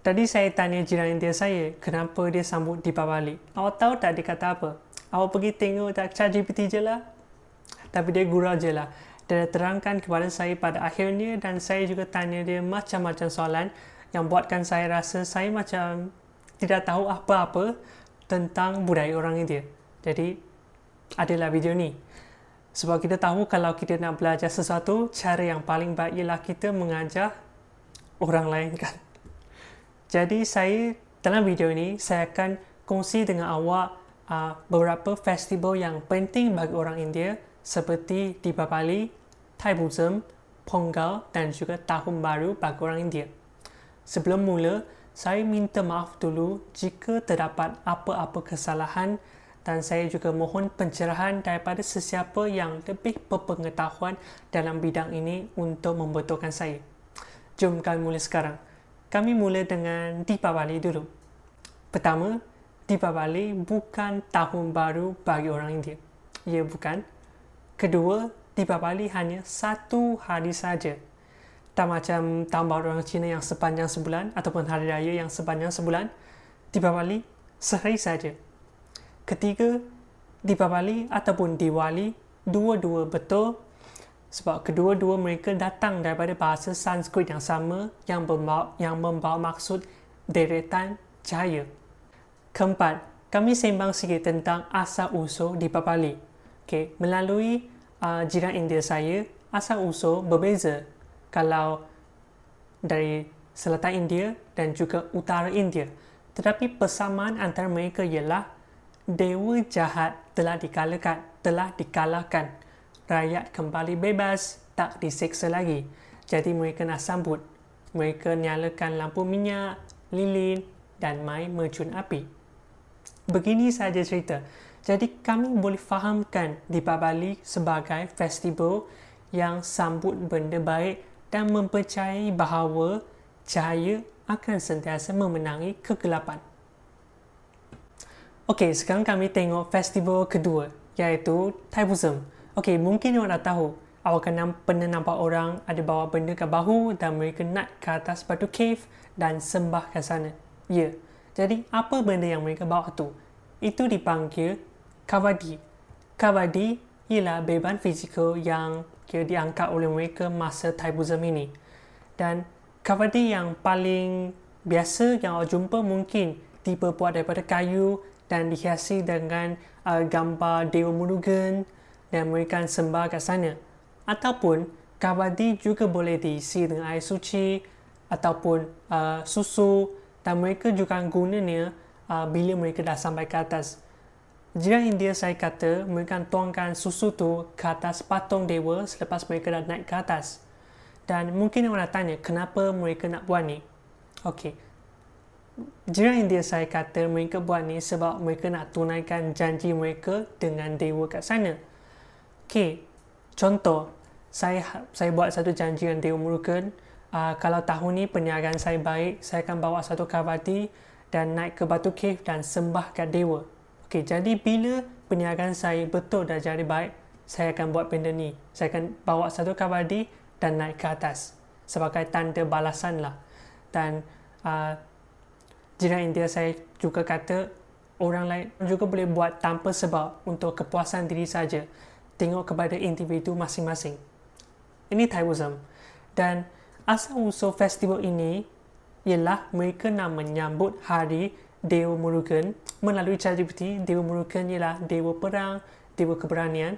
Tadi saya tanya jiran India saya, kenapa dia sambut Deepavali. Awak tahu tak dia kata apa? Awak pergi tengok tak ChatGPT je lah. Tapi dia gurau je lah. Dia terangkan kepada saya pada akhirnya dan saya juga tanya dia macam-macam soalan yang buatkan saya rasa saya macam tidak tahu apa-apa tentang budaya orang India. Jadi, adalah video ni. Sebab kita tahu kalau kita nak belajar sesuatu, cara yang paling baik ialah kita mengajar orang lain kan. Jadi dalam video ini saya akan kongsi dengan awak beberapa festival yang penting bagi orang India seperti Deepavali, Thaipusam, Pongal dan juga Tahun Baru bagi orang India. Sebelum mula, saya minta maaf dulu jika terdapat apa-apa kesalahan dan saya juga mohon pencerahan daripada sesiapa yang lebih berpengetahuan dalam bidang ini untuk membetulkan saya. Jom kami mula sekarang. Kami mula dengan Deepavali dulu. Pertama, Deepavali bukan tahun baru bagi orang India. Ya, bukan. Kedua, Deepavali hanya satu hari saja. Tak macam tahun baru orang Cina yang sepanjang sebulan ataupun hari raya yang sepanjang sebulan. Deepavali sehari saja. Ketiga, Deepavali ataupun Diwali, dua-dua betul sebab kedua-dua mereka datang daripada bahasa Sanskrit yang sama yang membawa maksud deretan cahaya. Keempat, kami sembang sikit tentang asal-usul Deepavali. Okay, melalui jiran India saya, asal-usul berbeza kalau dari selatan India dan juga utara India. Tetapi persamaan antara mereka ialah dewa jahat telah dikalahkan. Rakyat kembali bebas, tak diseksa lagi. Jadi mereka nak sambut. Mereka nyalakan lampu minyak, lilin dan main mercun api. Begini saja cerita. Jadi kami boleh fahamkan Deepavali sebagai festival yang sambut benda baik dan mempercayai bahawa cahaya akan sentiasa memenangi kegelapan. Okey, sekarang kami tengok festival kedua, iaitu Thaipusam. Okey, mungkin awak dah tahu. Awak pernah nampak orang ada bawa benda ke bahu dan mereka naik ke atas batu cave dan sembah ke sana. Ya, jadi apa benda yang mereka bawa tu? Itu dipanggil kavadi. Kavadi ialah beban fizikal yang diangkat oleh mereka masa Thaipusam ini. Dan kavadi yang paling biasa yang awak jumpa mungkin dibuat daripada kayu dan dihiasi dengan gambar Dewa Murugan dan mereka sembah kat sana. Ataupun kavadi juga boleh diisi dengan air suci ataupun susu dan mereka juga gunanya bila mereka dah sampai ke atas. Jiran India saya kata mereka tuangkan susu tu ke atas patung dewa selepas mereka dah naik ke atas. Dan mungkin orang nak tanya kenapa mereka nak buat ni. Okey. Jiran India saya kata mereka buat ni sebab mereka nak tunaikan janji mereka dengan dewa kat sana. Okey, contoh, saya buat satu janji dengan Dewa Murugan. Kalau tahun ni perniagaan saya baik, saya akan bawa satu kavadi dan naik ke batu cave dan sembah kat dewa. Okey, jadi bila perniagaan saya betul dah jadi baik, saya akan buat benda ni. Saya akan bawa satu kavadi dan naik ke atas sebagai tanda balasan lah. Dan jiran India saya juga kata orang lain juga boleh buat tanpa sebab untuk kepuasan diri saja. Tengok kepada individu masing-masing. Ini Thaipusam. Dan asal-usul festival ini ialah mereka nak menyambut hari Dewa Murugan. Melalui ChatGPT, Dewa Murugan ialah Dewa Perang, Dewa Keberanian.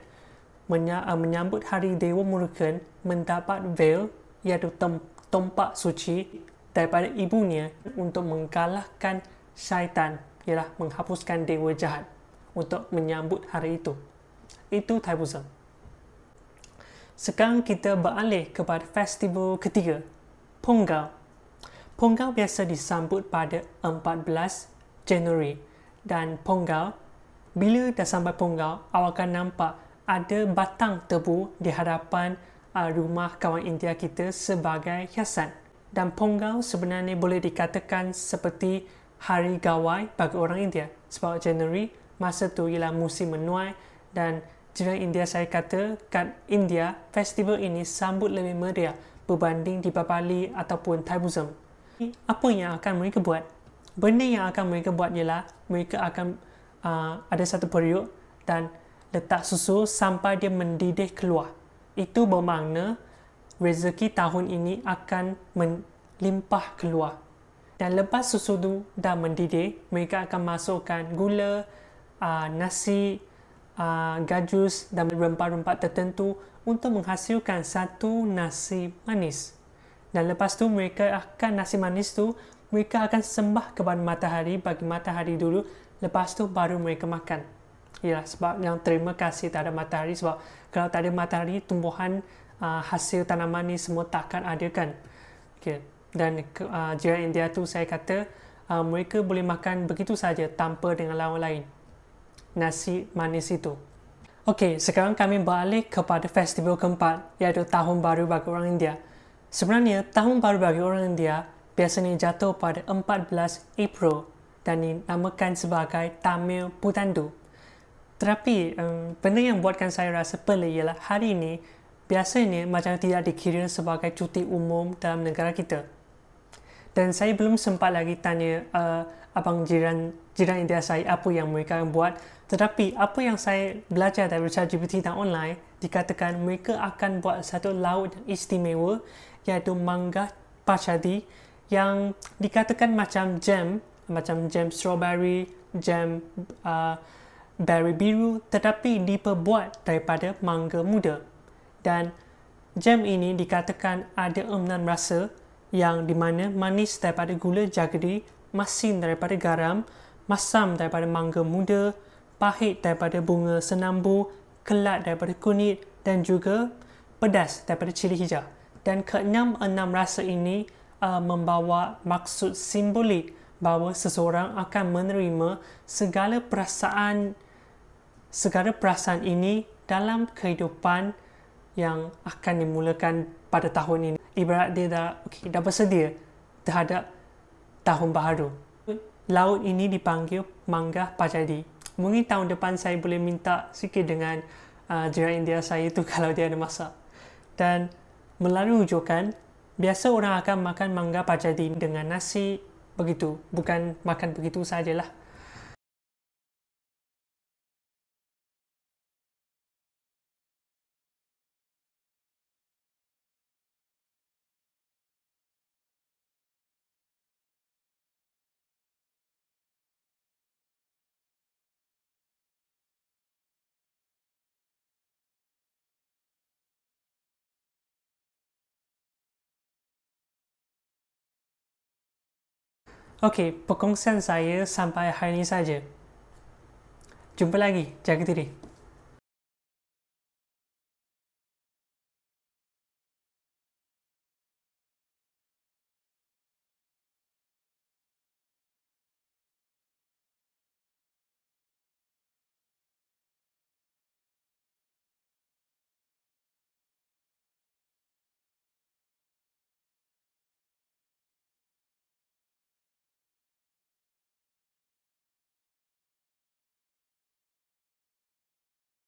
Menyambut hari Dewa Murugan mendapat veil, iaitu tompak suci daripada ibunya untuk mengalahkan syaitan, ialah menghapuskan dewa jahat untuk menyambut hari itu. Itu Thaipusam. Sekarang kita beralih kepada festival ketiga, Pongal. Pongal biasa disambut pada 14 Januari. Dan Pongal, bila dah sampai Pongal, awak akan nampak ada batang tebu di hadapan rumah kawan India kita sebagai hiasan. Dan Pongal sebenarnya boleh dikatakan seperti hari gawai bagi orang India. Sebab Januari, masa tu ialah musim menuai dan jiran India saya kata kat India, festival ini sambut lebih meriah berbanding Deepavali ataupun Thaipusam. Apa yang akan mereka buat? Benda yang akan mereka buat ialah mereka akan ada satu periuk dan letak susu sampai dia mendidih keluar. Itu bermakna rezeki tahun ini akan melimpah keluar. Dan lepas susu tu dah mendidih, mereka akan masukkan gula, nasi, gajus dan rempah-rempah tertentu untuk menghasilkan satu nasi manis. Dan lepas tu nasi manis tu mereka akan sembah kepada matahari, bagi matahari dulu, lepas tu baru mereka makan. Ya, sebab yang terima kasih terhadap matahari, sebab kalau tak ada matahari, tumbuhan hasil tanaman ni semua takkan ada kan. Okay. Dan jiran India tu saya kata mereka boleh makan begitu saja tanpa dengan lawan lain. Nasi manis itu. Okey, sekarang kami beralih kepada festival keempat, iaitu Tahun Baru bagi orang India. Sebenarnya, Tahun Baru bagi orang India biasanya jatuh pada 14 April dan dinamakan sebagai Tamil Putandu. Tetapi, benda yang buatkan saya rasa pelik ialah hari ini biasanya macam tidak dikira sebagai cuti umum dalam negara kita. Dan saya belum sempat lagi tanya abang jiran India saya apa yang mereka buat. Tetapi apa yang saya belajar dari ChatGPT dan online, dikatakan mereka akan buat satu lauk yang istimewa, iaitu mangga pachadi, yang dikatakan macam jam strawberry, jam berry biru, tetapi diperbuat daripada mangga muda. Dan jam ini dikatakan ada 6 rasa, yang di mana manis daripada gula jaggery, masin daripada garam, masam daripada mangga muda, pahit daripada bunga senambu, kelat daripada kunyit dan juga pedas daripada cili hijau. Dan ke-6 rasa ini membawa maksud simbolik bahawa seseorang akan menerima segala perasaan ini dalam kehidupan yang akan dimulakan pada tahun ini. Ibarat dia dah bersedia terhadap tahun baru. Laut ini dipanggil mangga pachadi. Mungkin tahun depan saya boleh minta sikit dengan jiran India saya tu kalau dia ada masak. Dan melalui rujukan, biasa orang akan makan mangga pachadi dengan nasi begitu. Bukan makan begitu sajalah. Okey, perkongsian saya sampai hari ini saja. Jumpa lagi. Jaga diri.